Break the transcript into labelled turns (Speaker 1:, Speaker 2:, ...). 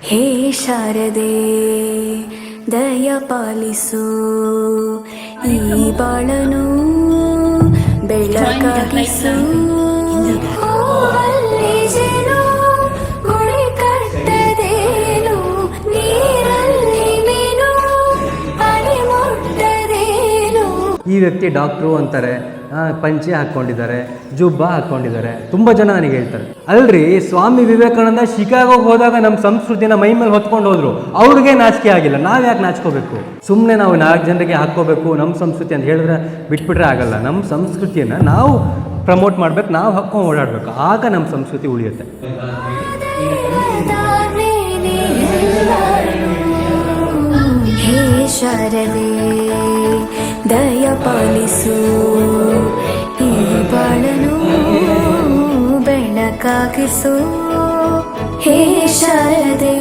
Speaker 1: ಹೇ ಶಾರದೆ ದಯ ಪಾಲಿಸು ಈ ಬಾಳನು ಬೆಳಕಾಗಿಸು. ಹೂವಲ್ಲಿ ಜೇನು ಗುಳಿ ಕಟ್ಟದೇನು, ನೀರಲ್ಲಿ ಮೀನು ಅಡಿ ಮುಟ್ಟದೇನು.
Speaker 2: ಈ ವ್ಯಕ್ತಿ ಡಾಕ್ಟ್ರು ಅಂತಾರೆ, ಪಂಚೆ ಹಾಕ್ಕೊಂಡಿದ್ದಾರೆ, ಜುಬ್ಬ ಹಾಕ್ಕೊಂಡಿದ್ದಾರೆ. ತುಂಬ ಜನ ನನಗೆ ಹೇಳ್ತಾರೆ, ಅಲ್ರಿ ಸ್ವಾಮಿ ವಿವೇಕಾನಂದ ಶಿಕಾಗೋಗೆ ಹೋದಾಗ ನಮ್ಮ ಸಂಸ್ಕೃತಿನ ಮೈ ಮೇಲೆ ಹೊತ್ಕೊಂಡು ಹೋದ್ರು, ಅವ್ರಿಗೆ ನಾಚಿಕೆ ಆಗಿಲ್ಲ, ನಾವು ಯಾಕೆ ನಾಚ್ಕೋಬೇಕು? ಸುಮ್ಮನೆ ನಾವು 4 ಜನರಿಗೆ ಹಾಕ್ಕೋಬೇಕು ನಮ್ಮ ಸಂಸ್ಕೃತಿ ಅಂತ ಹೇಳಿದ್ರೆ ಬಿಟ್ಬಿಟ್ರೆ ಆಗಲ್ಲ. ನಮ್ಮ ಸಂಸ್ಕೃತಿಯನ್ನು ನಾವು ಪ್ರಮೋಟ್ ಮಾಡ್ಬೇಕು, ನಾವು ಹಾಕ್ಕೊಂಡು ಓಡಾಡಬೇಕು, ಆಗ ನಮ್ಮ ಸಂಸ್ಕೃತಿ ಉಳಿಯುತ್ತೆ.
Speaker 1: ಹೇ ಶಾರದೆ ದಯ ಪಾಲಿಸು ಈ ಬಾಳನು ಬೆಳಕಾಗಿಸು. ಹೇ ಶಾರದೆ